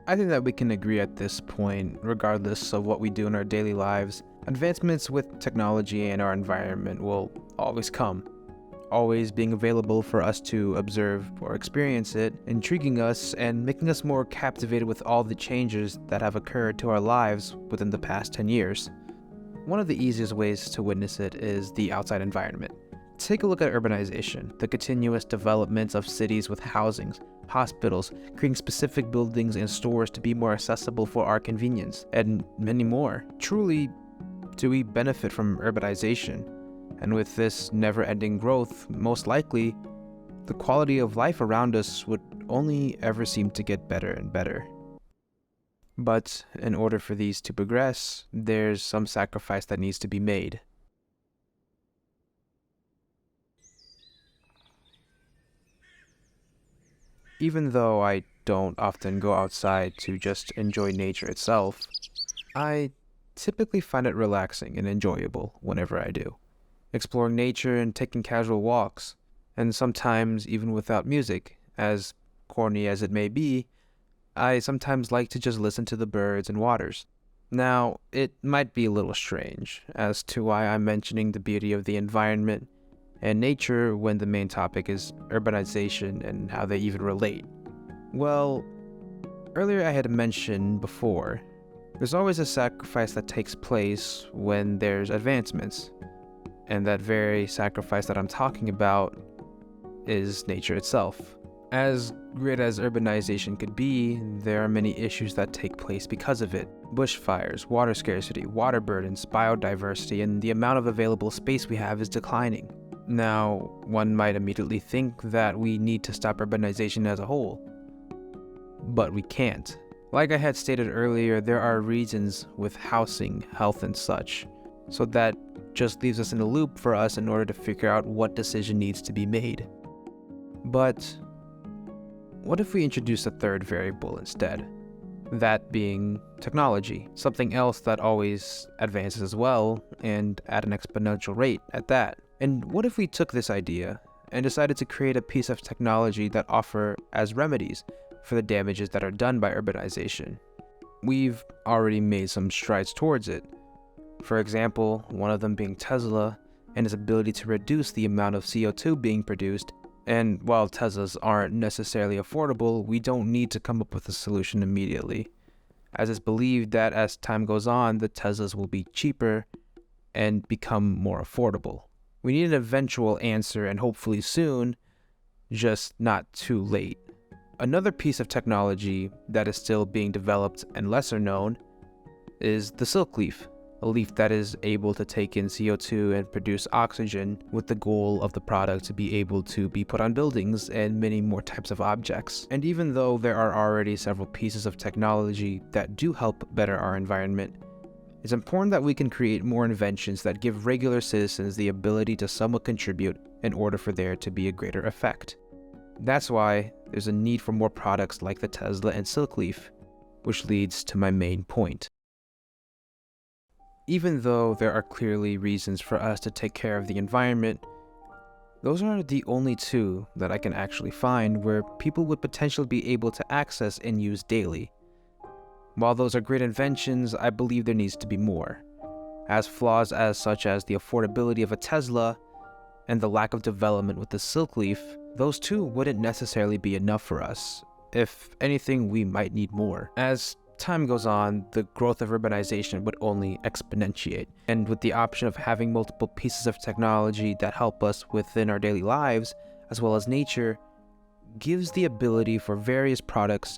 I think that we can agree at this point, regardless of what we do in our daily lives, advancements with technology and our environment will always come, always being available for us to observe or experience it, intriguing us and making us more captivated with all the changes that have occurred to our lives within the past 10 years. One of the easiest ways to witness it is the outside environment. Take a look at urbanization, the continuous development of cities with housings, hospitals, creating specific buildings and stores to be more accessible for our convenience, and many more. Truly, do we benefit from urbanization? And with this never-ending growth, most likely, the quality of life around us would only ever seem to get better and better. But in order for these to progress, there's some sacrifice that needs to be made. Even though I don't often go outside to just enjoy nature itself, I typically find it relaxing and enjoyable whenever I do. Exploring nature and taking casual walks, and sometimes even without music, as corny as it may be, I sometimes like to just listen to the birds and waters. Now, it might be a little strange as to why I'm mentioning the beauty of the environment and nature when the main topic is urbanization and how they even relate. Well, earlier I had mentioned before, there's always a sacrifice that takes place when there's advancements. And that very sacrifice that I'm talking about is nature itself. As great as urbanization could be, there are many issues that take place because of it. Bushfires, water scarcity, water burdens, biodiversity, and the amount of available space we have is declining. Now, one might immediately think that we need to stop urbanization as a whole. But we can't. Like I had stated earlier, there are reasons with housing, health, and such. So that just leaves us in a loop for us in order to figure out what decision needs to be made. But what if we introduce a third variable instead? That being technology, something else that always advances as well, and at an exponential rate at that. And what if we took this idea and decided to create a piece of technology that offer as remedies for the damages that are done by urbanization? We've already made some strides towards it. For example, one of them being Tesla and its ability to reduce the amount of CO2 being produced. And while Teslas aren't necessarily affordable, we don't need to come up with a solution immediately, as it's believed that as time goes on, the Teslas will be cheaper and become more affordable. We need an eventual answer, and hopefully soon, just not too late. Another piece of technology that is still being developed and lesser known is the silk leaf, a leaf that is able to take in CO2 and produce oxygen with the goal of the product to be able to be put on buildings and many more types of objects. And even though there are already several pieces of technology that do help better our environment, it's important that we can create more inventions that give regular citizens the ability to somewhat contribute in order for there to be a greater effect. That's why there's a need for more products like the Tesla and silk leaf, which leads to my main point. Even though there are clearly reasons for us to take care of the environment, those are the only two that I can actually find where people would potentially be able to access and use daily. While those are great inventions, I believe there needs to be more, as flaws as such as the affordability of a Tesla and the lack of development with the silk leaf, those two wouldn't necessarily be enough for us. If anything, we might need more. As time goes on, the growth of urbanization would only exponentiate, and with the option of having multiple pieces of technology that help us within our daily lives, as well as nature, gives the ability for various products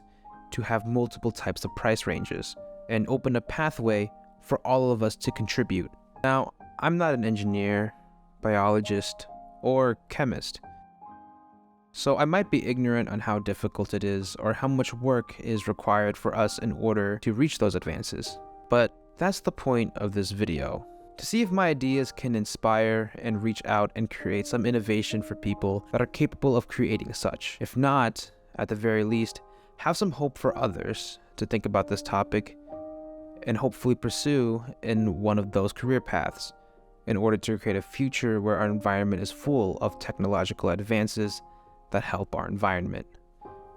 to have multiple types of price ranges, and open a pathway for all of us to contribute. Now, I'm not an engineer, biologist, or chemist, so I might be ignorant on how difficult it is or how much work is required for us in order to reach those advances. But that's the point of this video, to see if my ideas can inspire and reach out and create some innovation for people that are capable of creating such. If not, at the very least, have some hope for others to think about this topic and hopefully pursue in one of those career paths in order to create a future where our environment is full of technological advances that help our environment.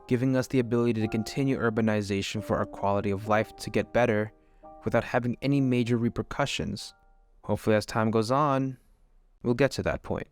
giving us the ability to continue urbanization for our quality of life to get better without having any major repercussions. Hopefully, as time goes on, we'll get to that point.